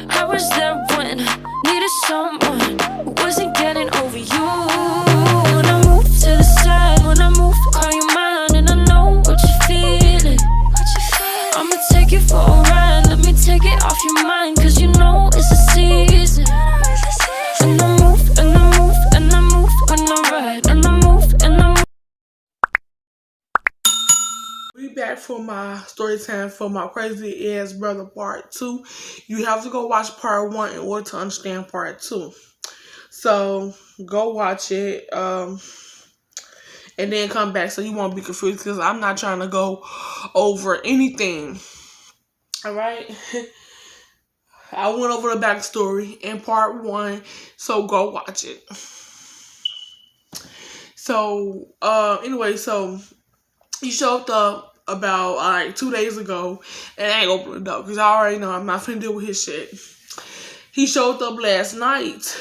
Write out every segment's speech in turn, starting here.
I was there when I needed someone who wasn't getting over you. When I move to the side, when I move, call you mine, and I know what you're feeling. I'ma take you for a ride, let me take it off your mind, cause you know it's a season. And I move, and I move, and I move when I ride, and I move, and I move. We back for my story time for my crazy ass brother part 2. You have to go watch part 1 in order to understand part 2. So go watch it, and then come back so you won't be confused because I'm not trying to go over anything. Alright? I went over the backstory in part 1, so go watch it. So, anyway, so he showed up about like 2 days ago, and I ain't open the door because I already know I'm not finna deal with his shit. He showed up last night,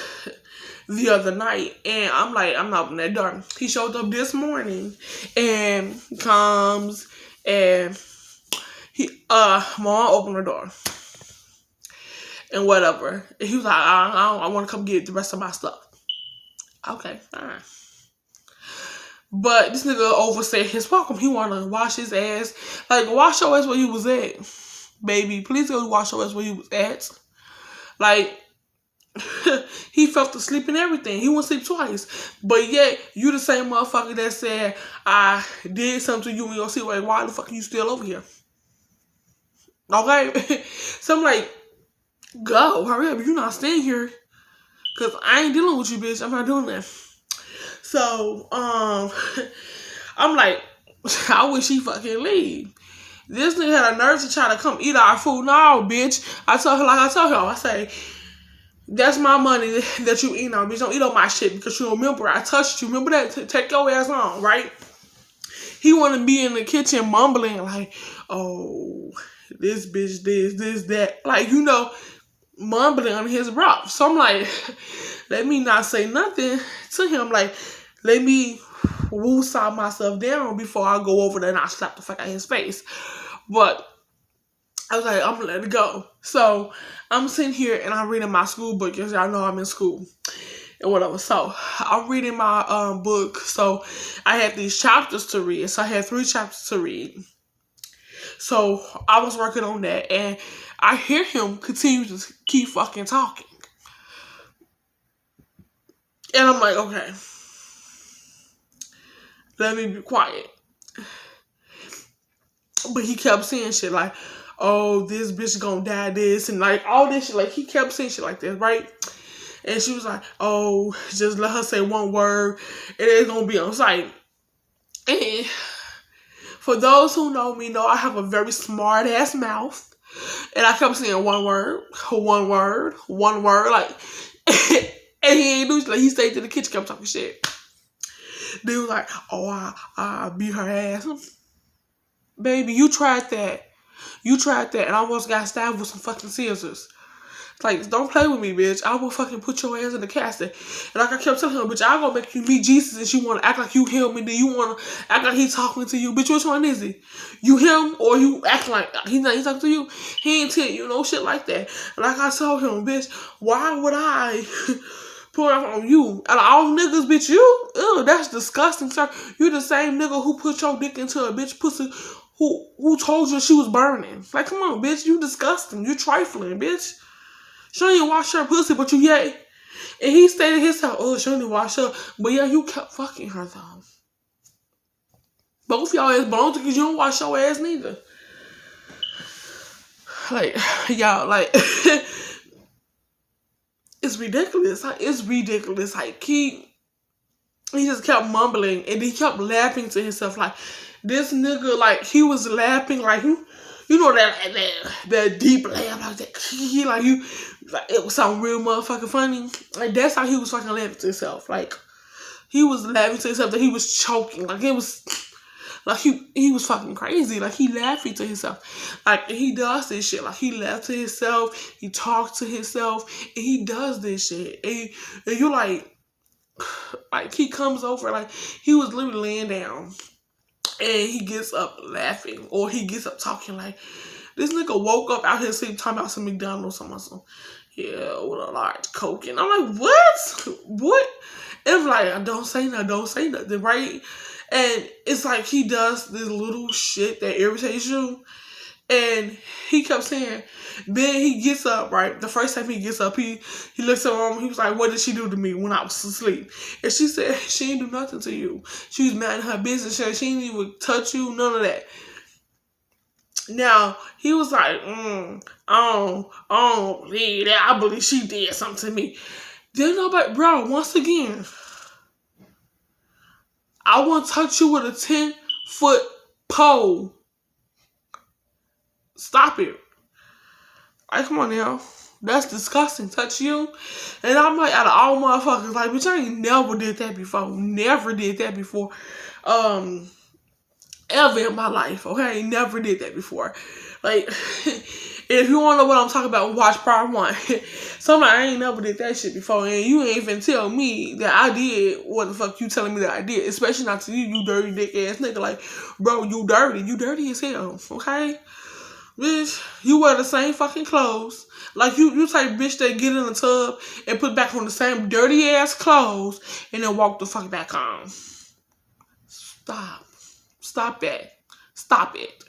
the other night, and I'm like, I'm not opening that door. He showed up this morning and comes and mom opened the door and whatever. And he was like, I want to come get the rest of my stuff. Okay, fine. But this nigga overstayed his welcome. He want to wash his ass. Like, wash your ass where you was at. Baby, please go wash your ass where you was at. Like, he felt asleep and everything. He went to sleep twice. But yet, you the same motherfucker that said, I did something to you in your sleep. Like, why the fuck are you still over here? Okay? So I'm like, go, hurry up. You're not staying here. Because I ain't dealing with you, bitch. I'm not doing that. So, I'm like, I wish he fucking leave. This nigga had a nerve to try to come eat our food. No, bitch. I told her, like I told him, I say, that's my money that you eat on, bitch. Don't eat on my shit because you remember I touched you. Remember that? Take your ass on, right? He want to be in the kitchen mumbling like, oh, this bitch, this, that. Like, you know, mumbling on his breath. So I'm like, let me not say nothing to him. Like, let me woo-saw myself down before I go over there and I slap the fuck out of his face. But I was like, I'm gonna let it go. So I'm sitting here and I'm reading my school book because y'all know I'm in school and whatever. So I'm reading my book. So I had these chapters to read. So I had 3 chapters to read. So I was working on that and I hear him continue to keep fucking talking. And I'm like, okay, let me be quiet. But he kept saying shit like, oh, this bitch gonna die this, and like all this shit. Like, he kept saying shit like this, right? And she was like, oh, just let her say one word, and it's gonna be on site. And for those who know me, know I have a very smart ass mouth. And I kept saying one word, like, and he ain't do shit. Like, he stayed to the kitchen, kept talking shit. They was like, oh, I beat her ass. Baby, you tried that. You tried that, and I almost got stabbed with some fucking scissors. Like, don't play with me, bitch. I will fucking put your ass in the casket. And like I kept telling him, bitch, I'm gonna make you meet Jesus, and you wanna act like you him, and then you wanna act like he talking to you. Bitch, which one is he? You him, or you acting like he's talking to you? He ain't tell you no shit like that. And like I told him, bitch, why would I put it on you? And all niggas, bitch, you? Ew, that's disgusting, sir. You the same nigga who put your dick into a bitch pussy who told you she was burning. Like, come on, bitch, you disgusting. You trifling, bitch. She don't even wash her pussy, but you yay. And he stated himself, oh, she don't even wash her. But yeah, you kept fucking her, though. Both y'all ass bones because you don't wash your ass neither. Like, y'all, like, it's ridiculous. Like, it's ridiculous. Like, he just kept mumbling and he kept laughing to himself. Like, this nigga, like, he was laughing like, you know that deep laugh, like that, like you, like it was something real motherfucking funny. Like, that's how he was fucking laughing to himself. Like, he was laughing to himself that he was choking. Like, it was, like, he was fucking crazy. Like, he laughing to himself. Like, he does this shit. Like, he laughs to himself. He talks to himself. And he does this shit. And you like he comes over, like, he was literally laying down. And he gets up laughing, or he gets up talking like, This nigga woke up out his sleep talking about some McDonald's or something. Yeah, with a large Coke. And I'm like, what? What? And I'm like, don't say nothing, right? And it's like he does this little shit that irritates you. And he kept saying, then he gets up, right? The first time he gets up, he looks at her, he was like, what did she do to me when I was asleep? And she said, she didn't do nothing to you. She was mad in her business. She didn't even touch you, none of that. Now, he was like, I don't believe that. I believe she did something to me. Then nobody, bro, once again, I want to touch you with a 10-foot pole. Stop it. Like, come on now. That's disgusting. Touch you. And I'm like, out of all motherfuckers, like, bitch, I ain't never did that before. Never did that before. Ever in my life, okay? Never did that before. Like, if you want to know what I'm talking about, watch part 1. So I'm like, I ain't never did that shit before, and you ain't even tell me that I did what the fuck you telling me that I did, especially not to you dirty dick ass nigga. Like, bro, you dirty as hell, okay? Bitch, you wear the same fucking clothes. Like, you type bitch that get in the tub and put back on the same dirty ass clothes and then walk the fuck back home. Stop it. Stop it.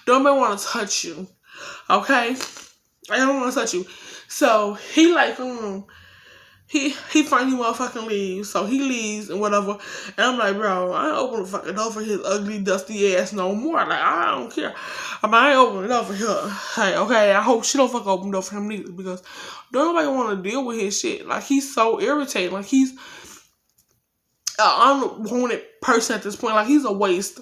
Don't even want to touch you. Okay? I don't want to touch you. So, he like, he finally motherfucking leaves. So, he leaves and whatever. And I'm like, bro, I ain't open the fucking door for his ugly, dusty ass no more. Like, I don't care. I ain't opening the door for her. Hey, okay? I hope she don't fucking open the door for him neither. Because don't nobody want to deal with his shit. Like, he's so irritating. Like, he's an unwanted person at this point. Like, he's a waste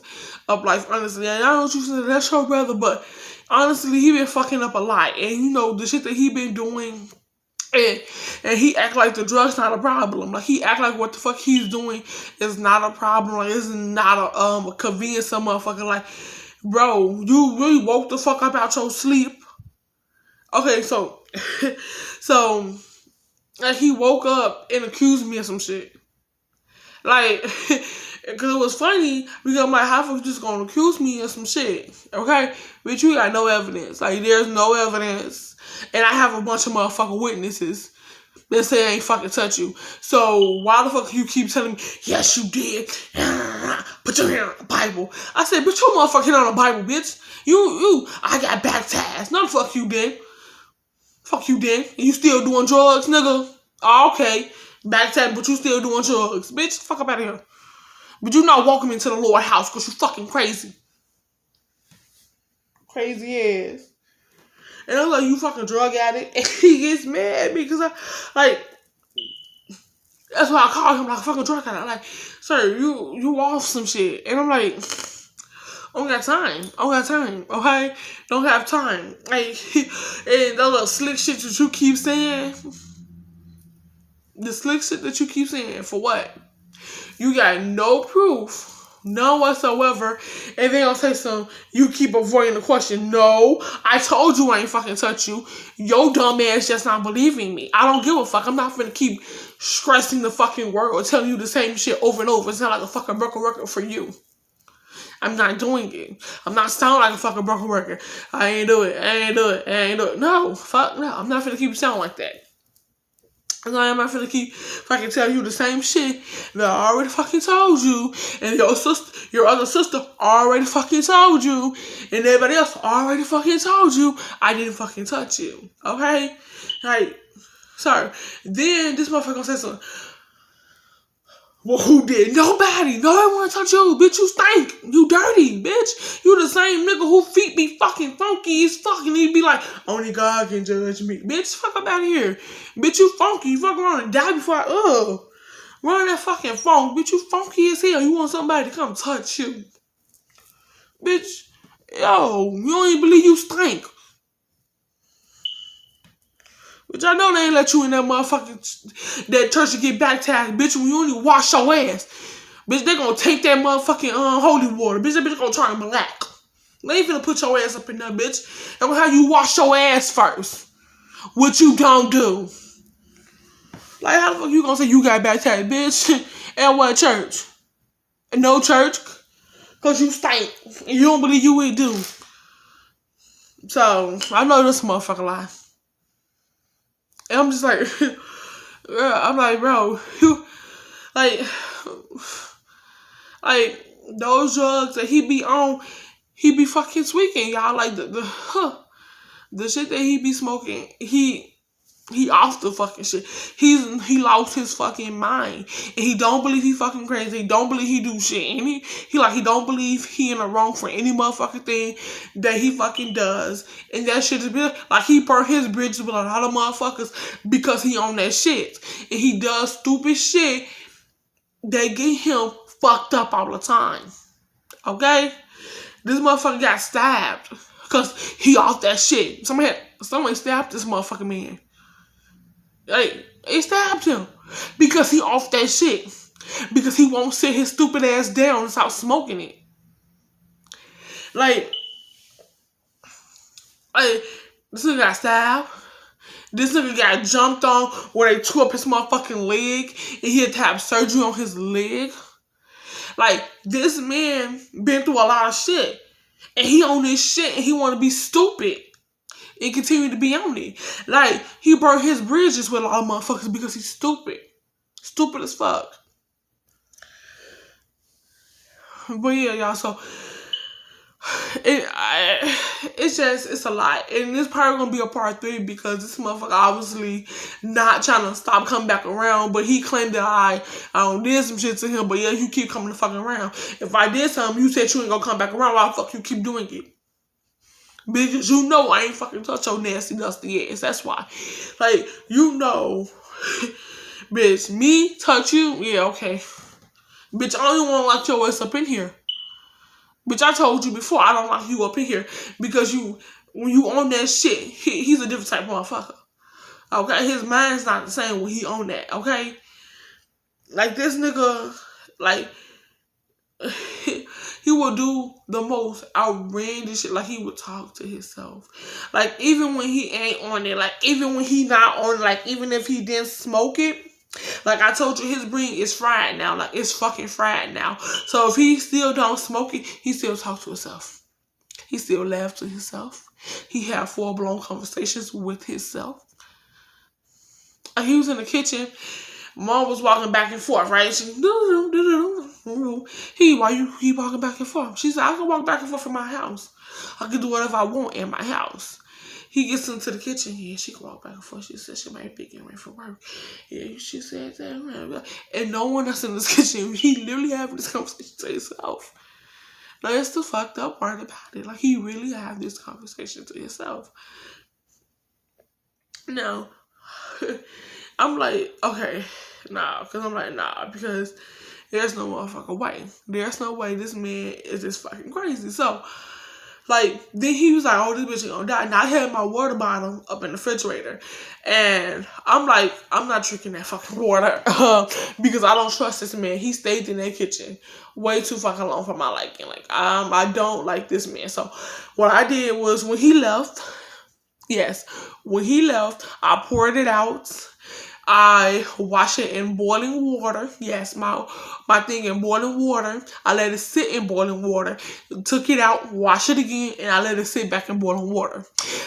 of life, honestly. And I know what you said, that's your brother, but honestly, he been fucking up a lot. And you know, the shit that he been doing, and he act like the drug's not a problem. Like, he act like what the fuck he's doing is not a problem. Like, it's not a convenience some motherfucker. Like, bro, you really woke the fuck up out your sleep. Okay, so like, he woke up and accused me of some shit. Like, because it was funny, because I'm like, how the fuck you just gonna accuse me of some shit, okay? But you got no evidence. Like, there's no evidence. And I have a bunch of motherfucking witnesses that say I ain't fucking touch you. So, why the fuck you keep telling me, yes, you did. Put your hand on the Bible. I said, bitch, your motherfucking hand on the Bible, bitch. I got baptized. No, the fuck you did. Fuck you did. And you still doing drugs, nigga? Oh, okay. Baptized, but you still doing drugs. Bitch, fuck up out of here. But you not welcome into the Lord house because you fucking crazy. Crazy ass. And I'm like, you fucking drug addict. And he gets mad because that's why I call him like a fucking drug addict. I'm like, sir, you off some shit. And I'm like, I don't got time, okay? Don't have time. Like, and that little slick shit that you keep saying. The slick shit that you keep saying, for what? You got no proof, none whatsoever, and they gonna say something, you keep avoiding the question. No, I told you I ain't fucking touch you. Your dumb ass just not believing me. I don't give a fuck. I'm not finna keep stressing the fucking word or telling you the same shit over and over. It's not like a fucking broken record for you. I'm not doing it. I'm not sounding like a fucking broken record. I ain't do it. No, fuck no. I'm not finna keep sounding like that. And I'm not finna keep fucking tell you the same shit that I already fucking told you, and your other sister already fucking told you, and everybody else already fucking told you I didn't fucking touch you. Okay? Like, sorry. Then this motherfucker gonna say something. Well, who did? Nobody. Nobody wanna touch you, bitch. You stink. You dirty, bitch. You the same nigga who feet be fucking funky as fucking. He be like, only God can judge me. Bitch, fuck up out of here. Bitch, you funky. You fuck around and die before run that fucking funk. Bitch, you funky as hell. You want somebody to come touch you. Bitch, yo, you don't even believe you stink. But y'all know they ain't let you in that motherfucking, that church to get baptized, bitch, when you only wash your ass. Bitch, they gonna take that motherfucking holy water. Bitch, that bitch gonna turn black. They ain't finna put your ass up in there, bitch. That's how you wash your ass first. What you don't do. Like, how the fuck you gonna say you got baptized, bitch? At what church? No church? Cause you stink. And you don't believe you would do. So I know this motherfucker lie. And I'm just like, I'm like, bro, you like, like those drugs that he be on, he be fucking tweaking, y'all. Like the shit that he be smoking, he off the fucking shit. He lost his fucking mind, and he don't believe he fucking crazy. He don't believe he do shit, and he don't believe he in the wrong for any motherfucking thing that he fucking does. And that shit is like he burnt his bridges with a lot of motherfuckers because he on that shit, and he does stupid shit that get him fucked up all the time. Okay, this motherfucker got stabbed because he off that shit. Somebody stabbed this motherfucking man. Like, they stabbed him because he off that shit. Because he won't sit his stupid ass down and stop smoking it. Like this nigga got stabbed. This nigga got jumped on where they tore up his motherfucking leg and he had to have surgery on his leg. Like, this man been through a lot of shit. And he on this shit and he want to be stupid. And continue to be on it. Like, he burned his bridges with a lot of motherfuckers because he's stupid. Stupid as fuck. But yeah, y'all, so it's a lot. And it's probably gonna be a part 3 because this motherfucker obviously not trying to stop coming back around. But he claimed that I don't did some shit to him. But yeah, you keep coming the fucking around. If I did something, you said you ain't gonna come back around. Why the fuck you keep doing it? Because you know I ain't fucking touch your nasty, dusty ass. That's why. Like, you know, bitch, me touch you? Yeah, okay. Bitch, I don't even want to lock your ass up in here. Bitch, I told you before, I don't lock you up in here. Because when you on that shit, he's a different type of motherfucker. Okay? His mind's not the same when he on that, okay? Like, this nigga, like, he will do the most outlandish shit. Like, he would talk to himself. Like, even when he ain't on it. Like, even when he not on it. Like, even if he didn't smoke it. Like, I told you, his brain is fried now. Like, it's fucking fried now. So, if he still don't smoke it, he still talk to himself. He still laugh to himself. He have full-blown conversations with himself. Like, he was in the kitchen. Mom was walking back and forth, right? She, why you keep walking back and forth? She said, I can walk back and forth in my house. I can do whatever I want in my house. He gets into the kitchen. Yeah, she can walk back and forth. She said she might be getting ready for work. Yeah, she said that. And no one else in this kitchen. He literally having this conversation to himself. Like, that's the fucked up part about it. Like, he really have this conversation to himself. Now, I'm like, okay, nah. Because I'm like, nah. Because there's no motherfucking way. There's no way this man is just fucking crazy. So, like, then he was like, oh, this bitch is gonna die. And I had my water bottle up in the refrigerator. And I'm like, I'm not drinking that fucking water. Because I don't trust this man. He stayed in that kitchen way too fucking long for my liking. Like, I don't like this man. So, what I did was, when he left, I poured it out. I wash it in boiling water. Yes, my thing in boiling water. I let it sit in boiling water. Took it out, wash it again, and I let it sit back in boiling water.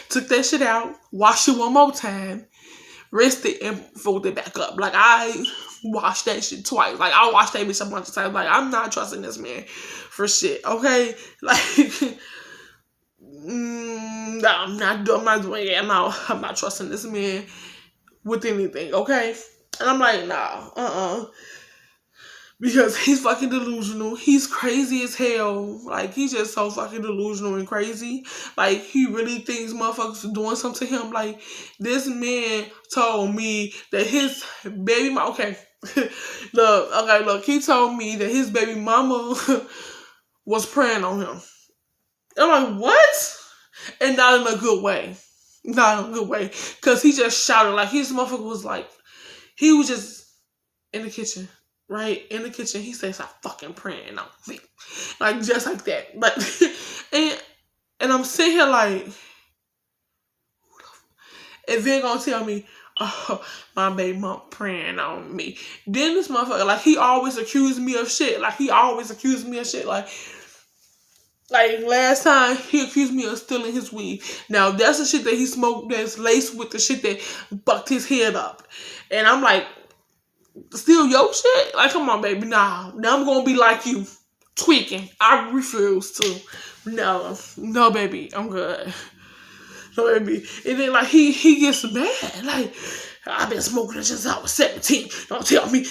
Took that shit out, washed it one more time, rinsed it, and folded it back up. Like, I washed that shit twice. Like, I washed that bitch a bunch of times. Like, I'm not trusting this man for shit, okay? Like, no, I'm not doing it. I'm not trusting this man with anything, okay? And I'm like, nah, because he's fucking delusional. He's crazy as hell. Like, he's just so fucking delusional and crazy. Like, he really thinks motherfuckers are doing something to him. Like, this man told me that his baby mama, look, he told me that his baby mama was preying on him. I'm like, what? And not in a good way. Not in a good way. Because he just shouted. Like, his motherfucker was like, he was just in the kitchen. Right? In the kitchen. He says, I'm fucking praying on me. Like, just like that. Like, and I'm sitting here like, and then gonna tell me, oh, my baby mom praying on me. Then this motherfucker, like, he always accused me of shit. Like, Like last time, he accused me of stealing his weed. Now that's the shit that he smoked that's laced with the shit that fucked his head up. And I'm like, steal your shit? Like, come on, baby. Nah. Now I'm gonna be like you, tweaking. I refuse to. No, baby. I'm good. No, baby. And then like he gets mad. Like, I've been smoking since I was 17. Don't tell me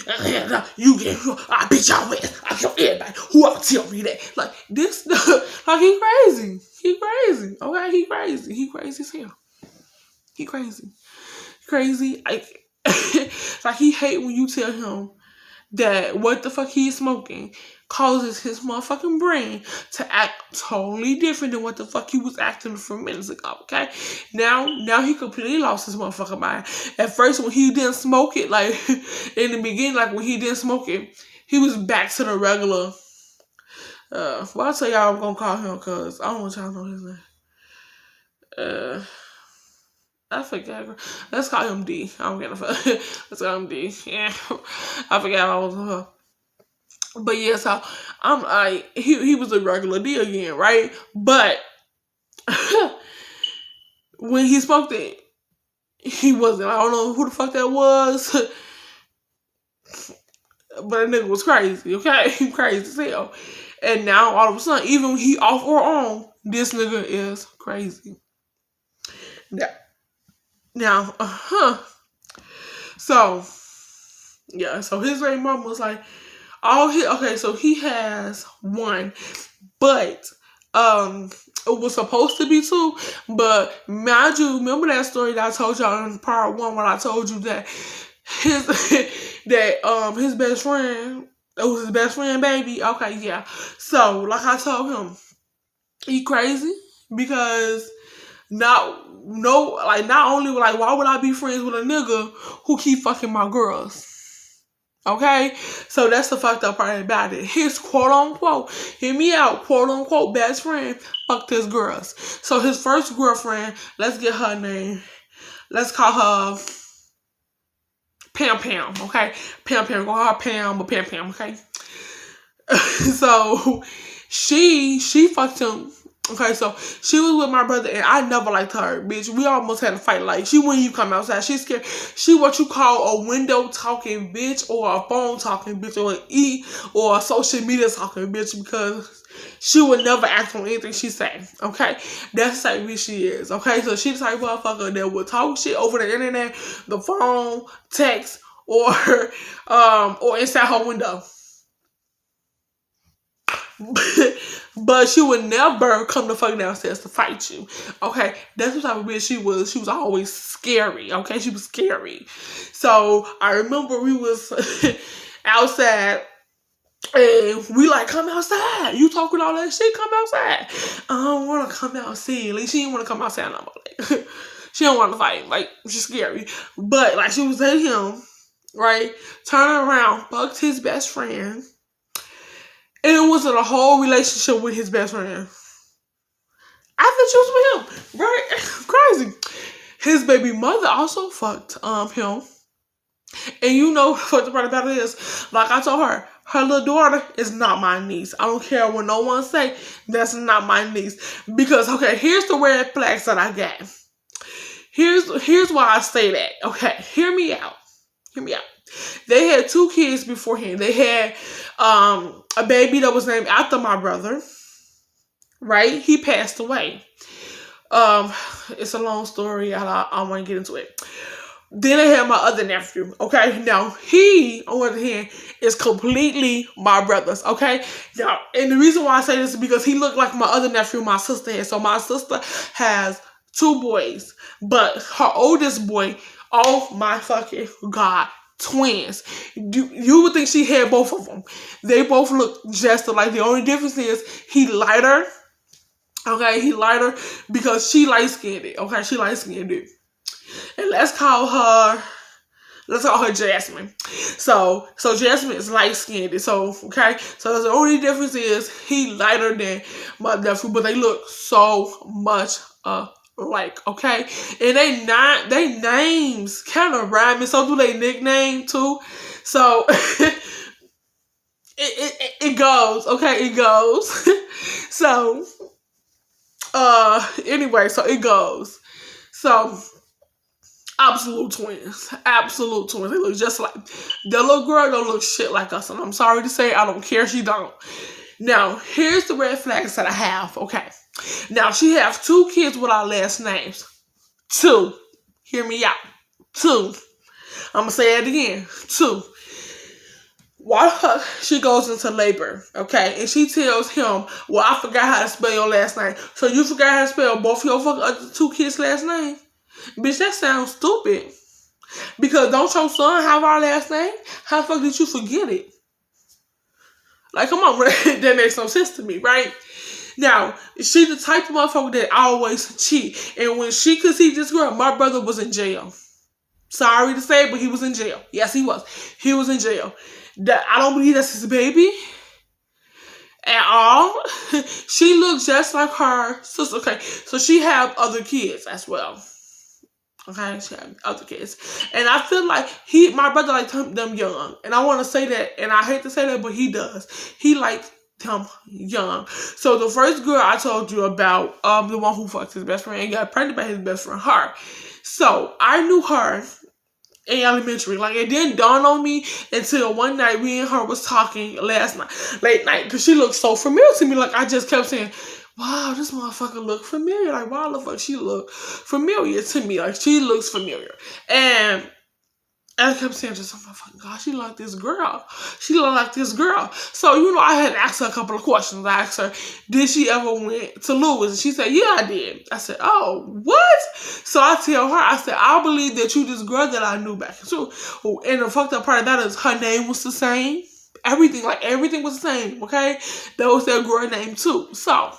you get I beat y'all ass. I kill everybody. Who else tell me that? Like this like he crazy. He crazy. Okay, he crazy. He crazy as hell. He crazy. Crazy. Like he hate when you tell him that what the fuck he's smoking causes his motherfucking brain to act totally different than what the fuck he was acting a few minutes ago, okay? Now he completely lost his motherfucking mind. At first, when he didn't smoke it, like, in the beginning, like, when he didn't smoke it, he was back to the regular, well, I'll tell y'all I'm gonna call him, because I don't want y'all to know his name. I forgot. Let's call him D. I don't get a fuck. Let's call him D. Yeah. I forgot I was her. But yeah, so I'm like, he was a regular D again, right? But when he spoke that, he wasn't. I don't know who the fuck that was. But that nigga was crazy, okay? He crazy as hell. And now all of a sudden, even when he off or on, this nigga is crazy. Now, so yeah, so his baby mama was like, so he has one, but it was supposed to be two, but mind you, remember that story that I told y'all in part one when I told you that his his best friend, it was his best friend baby. Okay, yeah. So like I told him, he crazy because not only like why would I be friends with a nigga who keep fucking my girls? Okay, so that's the fucked up part about it. His quote unquote, hear me out, quote unquote best friend fucked his girls. So his first girlfriend, let's get her name. Let's call her Pam Pam. Okay, Pam Pam. Go call her Pam, but Pam Pam. Okay. So she fucked him. Okay, so she was with my brother, and I never liked her, bitch. We almost had a fight. Like, she wouldn't even come outside. She's scared. She what you call a window talking bitch, or a phone talking bitch, or a social media talking bitch, because she would never act on anything she say. Okay, that's the type of bitch she is. Okay, so she's the type of motherfucker that would talk shit over the internet, the phone, text, or inside her window. But she would never come to fucking downstairs to fight you. Okay, that's what type of bitch she was. She was always scary. Okay, she was scary. So I remember we was outside, and we like, come outside. You talking all that shit? Come outside. I don't want to come outside. Like, she didn't want to come outside no more. Like, she don't want to fight. Like, she's scary. But like, she was at him, right? Turning around, fucked his best friend. And it was in a whole relationship with his best friend. I thought she was with him, right? Crazy. His baby mother also fucked him. And you know what the part about it is, like I told her little daughter is not my niece. I don't care what no one say, that's not my niece. Because, okay, here's the red flags that I got. Here's why I say that. Okay, hear me out. They had 2 kids beforehand. They had a baby that was named after my brother. Right? He passed away. It's a long story. I want to get into it. Then I had my other nephew. Okay? Now, he, on the other hand, is completely my brother's. Okay? Now, and the reason why I say this is because he looked like my other nephew my sister had. So my sister has 2 boys. But her oldest boy, oh my fucking God, twins. You would think she had both of them. They both look just alike. The only difference is he lighter. Okay, he lighter because she light-skinned. Okay, she light-skinned. And let's call her Jasmine. So Jasmine is light-skinned. So, okay, so the only difference is he lighter than my nephew, but they look so much like, okay, and they names kind of rhyme, and so do they nickname too. So it goes, okay, it goes. So, anyway, so it goes. So, absolute twins. They look just like the little girl. Don't look shit like us, and I'm sorry to say, I don't care. She don't. Now, here's the red flags that I have. Okay, now she have 2 kids with our last names. 2. Hear me out. 2. I'm gonna say it again. 2. While she goes into labor, okay, and she tells him, "Well, I forgot how to spell your last name." So you forgot how to spell both your other 2 kids' last name? Bitch, that sounds stupid. Because don't your son have our last name? How the fuck did you forget it? Like, come on, that makes no sense to me, right? Now, she the type of motherfucker that always cheat. And when she could see this girl, my brother was in jail. Sorry to say, but he was in jail. Yes, he was. He was in jail. I don't believe that's his baby at all. She looks just like her sister. Okay, so she have other kids as well. Okay, she have other kids, and I feel like my brother liked them young, and I want to say that, and I hate to say that, but he does. He liked them young. So the first girl I told you about, the one who fucked his best friend and got pregnant by his best friend, her. So I knew her in elementary. Like, it didn't dawn on me until one night we and her was talking last night, late night, because she looked so familiar to me. Like, I just kept saying, wow, this motherfucker look familiar. Like, why the fuck she look familiar to me? Like, she looks familiar. And I kept saying to myself, oh my God, she like this girl. She look like this girl. So, I had asked her a couple of questions. I asked her, did she ever went to Louis? And she said, yeah, I did. I said, oh, what? So I tell her, I said, I believe that you this girl that I knew back in school. And the fucked up part of that is her name was the same. Everything was the same, okay? That was that girl name too. So,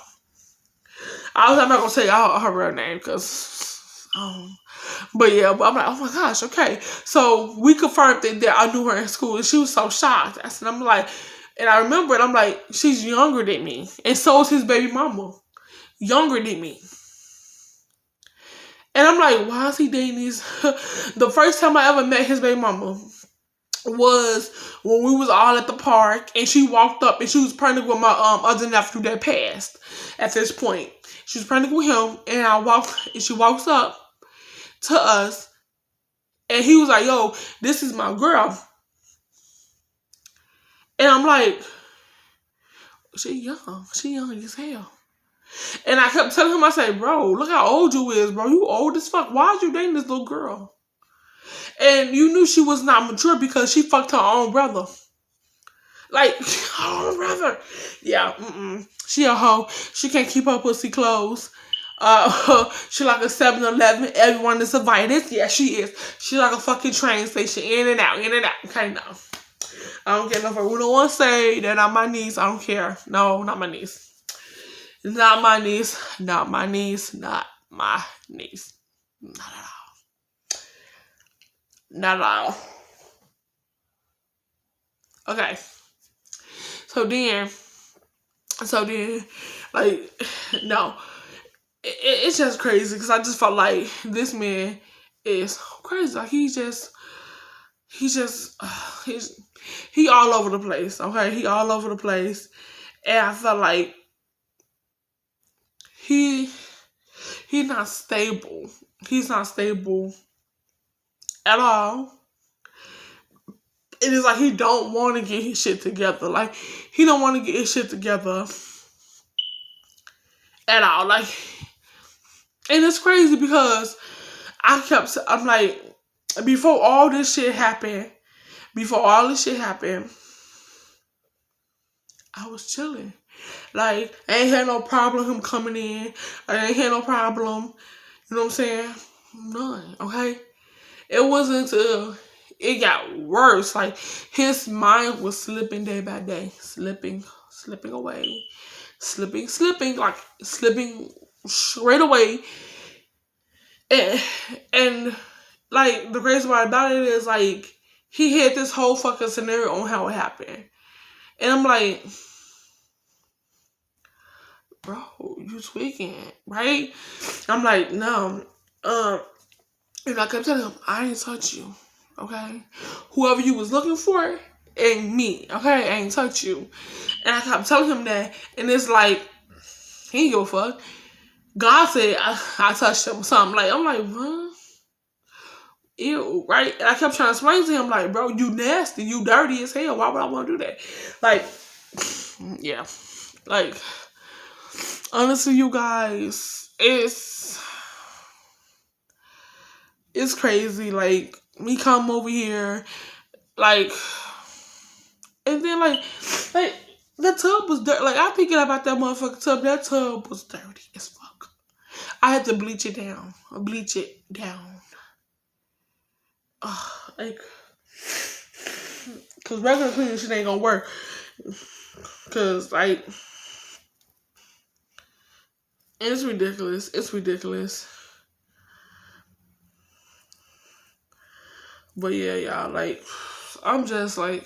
I'm not going to say her real name because, but I'm like, oh my gosh, okay. So we confirmed that I knew her in school, and she was so shocked. I'm like, and I remember it, I'm like, she's younger than me. And so is his baby mama. Younger than me. And I'm like, why is he dating these? The first time I ever met his baby mama was when we was all at the park, and she walked up, and she was pregnant with my other nephew that passed at this point. She was pregnant with him, and she walks up to us, and he was like, yo, this is my girl. And I'm like, she young as hell. And I kept telling him, I said, bro, look how old you is, bro. You old as fuck. Why are you dating this little girl? And you knew she was not mature because she fucked her own brother. Like, her own brother. Yeah, she a hoe. She can't keep her pussy closed. She like a 7-Eleven. Everyone is invited. Yeah, she is. She like a fucking train station. In and out. Okay, no. I don't care enough. We don't want to say that not my niece. I don't care. No, not my niece. Not my niece. Not my niece. Not my niece. Not at all. Not at all. Okay. So then, like, no. It's just crazy because I just felt like this man is crazy. Like, he all over the place. Okay, he all over the place, and I felt like he's not stable. He's not stable at all. It is like he don't want to get his shit together. Like, he don't want to get his shit together at all. Like, and it's crazy because I'm like, before all this shit happened, I was chilling. Like, I ain't had no problem him coming in. I ain't had no problem. You know what I'm saying? None. Okay? It wasn't until it got worse. Like, his mind was slipping day by day. Slipping away. Slipping straight away. And like, the crazy part about it is, like, he had this whole fucking scenario on how it happened. And I'm like, bro, you tweaking, right? I'm like, no. And I kept telling him, I ain't touch you, okay? Whoever you was looking for, ain't me, okay? I ain't touch you. And I kept telling him that, and it's like, he ain't give a fuck. God said I touched him or something. Like, I'm like, what? Ew, right? And I kept trying to explain to him, like, bro, you nasty, you dirty as hell. Why would I want to do that? Like, yeah. Like, honestly, you guys, it's crazy. Like, me come over here, like, and then like the tub was dirty. Like, I'm thinking about that motherfucking tub. That tub was dirty as fuck. I had to bleach it down. Like, cause regular cleaning shit ain't gonna work. Cause like, it's ridiculous. It's ridiculous. But yeah, y'all, like, I'm just like,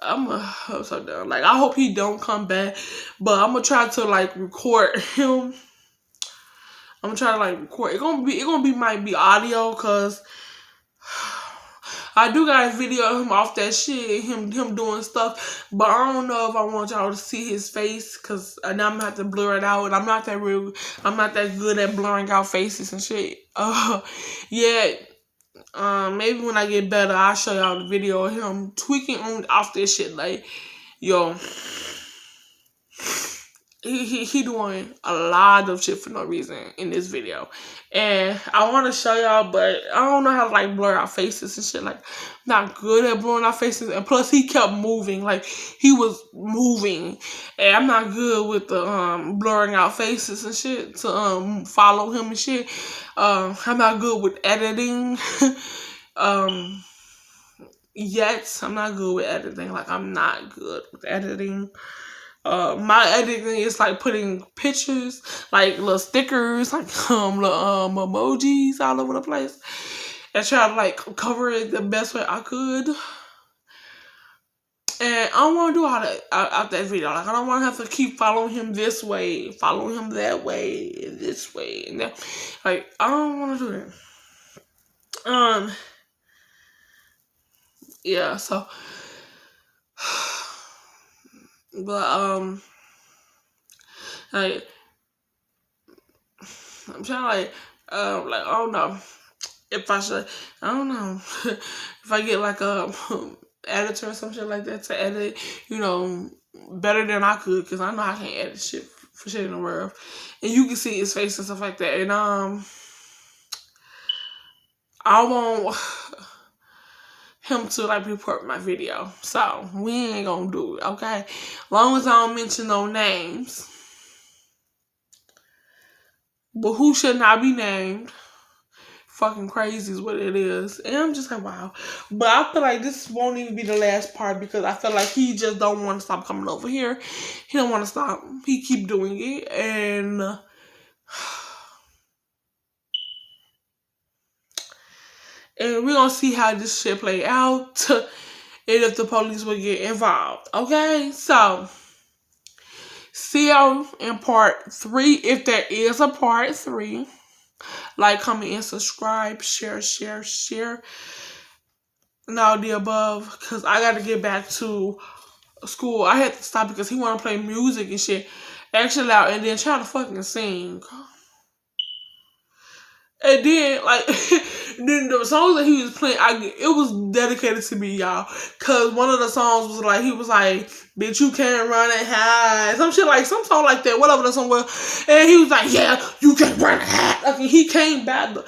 I'm upside down. Like, I hope he don't come back, but I'm gonna try to like record him. I'm gonna try to like record. Might be audio, cause I do got a video of him off that shit, him doing stuff, but I don't know if I want y'all to see his face, cause now I'm gonna have to blur it out, and I'm not that good at blurring out faces and shit. Yeah. Maybe when I get better, I'll show y'all the video of him tweaking on off this shit. Like, yo, he doing a lot of shit for no reason in this video, and I want to show y'all, but I don't know how to like blur out faces and shit. Like, not good at blurring out faces, and plus he kept moving, like he was moving, and I'm not good with the blurring out faces and shit to follow him and shit. I'm not good with editing. Yet I'm not good with editing. Like, I'm not good with editing. My editing is like putting pictures, like little stickers, like little emojis all over the place, and try to like cover it the best way I could. And I don't want to do all that out that video. Like, I don't want to have to keep following him this way, following him that way, and this way, and that. Like, I don't want to do that. Yeah. So. But like, I'm trying to like, I don't know if I should, I don't know if I get like a editor or some shit like that to edit, better than I could, because I know I can't edit shit for shit in the world, and you can see his face and stuff like that, and I want him to like report my video, so we ain't gonna do it, okay? As long as I don't mention no names. But who should not be named? Fucking crazy is what it is. And I'm just like, wow. But I feel like this won't even be the last part, because I feel like he just don't want to stop coming over here. He don't want to stop. He keep doing it. And we're going to see how this shit play out. And if the police will get involved. Okay? So, see y'all in part 3. If there is a part 3. Like, comment, and subscribe. Share. And all the above. Because I got to get back to school. I had to stop because he want to play music and shit. Extra loud. And then try to fucking sing. And then, like, then the songs that he was playing, it was dedicated to me, y'all. Because one of the songs was like, he was like, bitch, you can't run and hide. Some shit like, some song like that, whatever the song was. And he was like, yeah, you can't run and hide. Like, he came back. Like,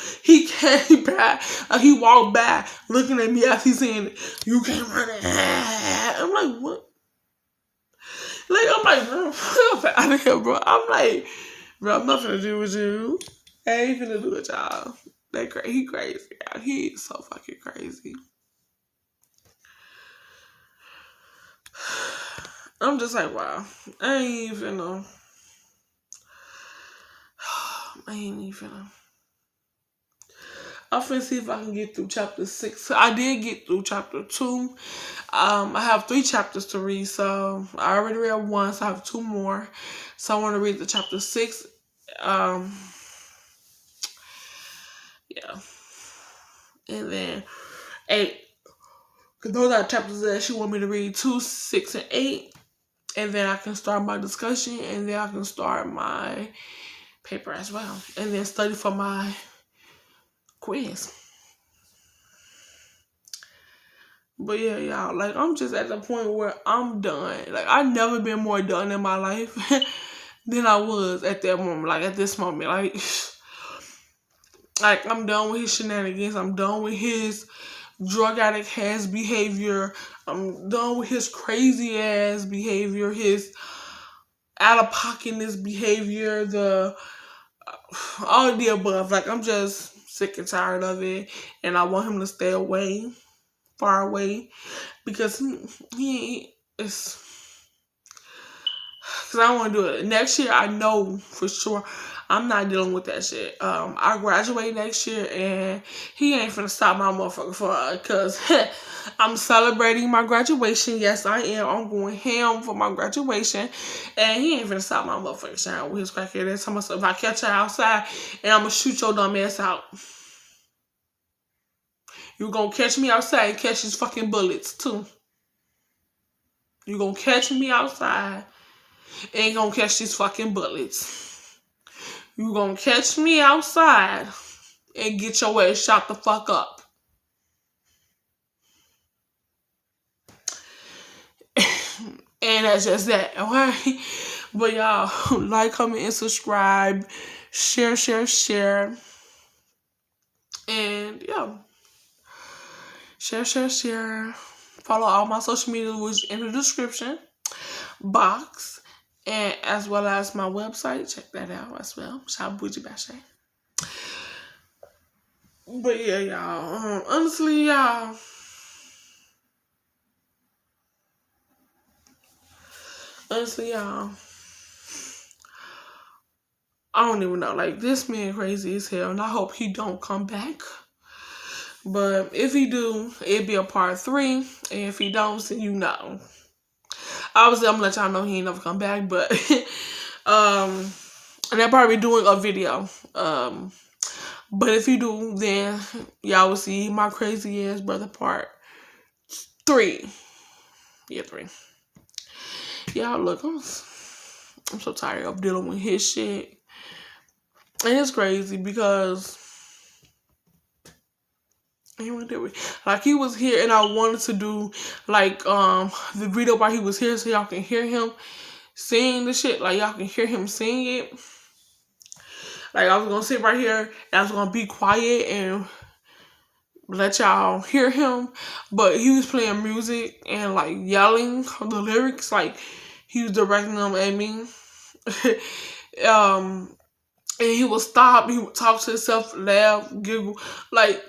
he walked back looking at me as he's saying, you can't run and hide. I'm like, what? Like, I'm like, bro, out of here, bro. I'm like, bro, I'm nothing to do with you. I ain't finna do it, y'all. He crazy, y'all. He is so fucking crazy. I'm just like, wow. I ain't even finna. I'm finna see if I can get through chapter 6. I did get through chapter 2. I have 3 chapters to read, so I already read 1, so I have 2 more. So I want to read the chapter 6. Yeah. And then 8. Because those are chapters that she want me to read, 2, 6, and 8. And then I can start my discussion, and then I can start my paper as well. And then study for my quiz. But yeah, y'all, like, I'm just at the point where I'm done. Like, I've never been more done in my life than I was at that moment. Like, at this moment. Like, I'm done with his shenanigans. I'm done with his drug addict ass behavior. I'm done with his crazy ass behavior, his out of pocketness behavior, all of the above. Like, I'm just sick and tired of it, and I want him to stay away, far away, because he is. Because I don't want to do it. Next year, I know for sure I'm not dealing with that shit. I graduate next year, and he ain't finna stop my motherfucker for because I'm celebrating my graduation. Yes, I am. I'm going ham for my graduation, and he ain't finna stop my motherfucking shine with his crackhead ass. If I catch her outside, and I'm gonna shoot your dumb ass out. You gonna catch me outside and catch these fucking bullets too. You gonna catch me outside. Ain't gonna catch these fucking bullets. You gonna catch me outside and get your ass shot the fuck up. And that's just that, okay? But y'all, like, comment, and subscribe. Share. And yeah. Share. Follow all my social media, which is in the description box. And as well as my website, check that out as well. Shop Bougie Bashe. But yeah, y'all. Honestly, y'all. I don't even know. Like, this man crazy as hell, and I hope he don't come back. But if he do, it'll be a part 3. And if he don't, then you know. Obviously, I'm gonna let y'all know he ain't never come back, but and they'll probably be doing a video. But if you do, then y'all will see my crazy ass brother part 3. Yeah, 3. Y'all, look, I'm so tired of dealing with his shit. And it's crazy because like, he was here, and I wanted to do like the video while he was here, so y'all can hear him sing the shit. Like, y'all can hear him sing it. Like, I was gonna sit right here and I was gonna be quiet and let y'all hear him, but he was playing music and like yelling the lyrics, like he was directing them at me. And he would stop, he would talk to himself, laugh, giggle, like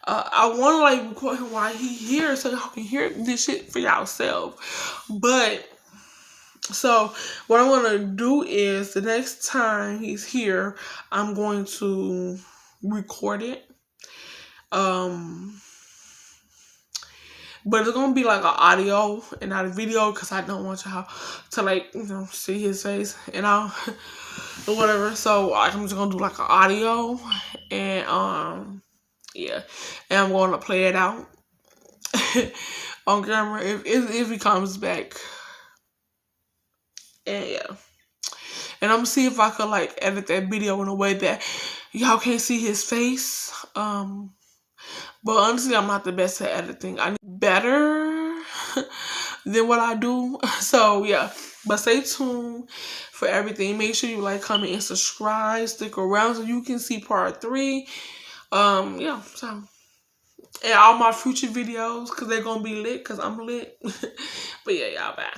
I want to like record him while he here so y'all can hear this shit for yourself. But so what I'm gonna do is the next time he's here, I'm going to record it. But it's gonna be like an audio and not a video, because I don't want y'all to like, you know, see his face and all or whatever. So I'm just gonna do like an audio, and yeah, and I'm gonna play it out on camera if he comes back. And yeah, and I'm gonna see if I could like edit that video in a way that y'all can't see his face. But honestly, I'm not the best at editing. I need better than what I do. So yeah, but stay tuned for everything. Make sure you like, comment, and subscribe. Stick around so you can see part 3. Yeah, so, and all my future videos, because they're gonna be lit, because I'm lit. But yeah, y'all, bye.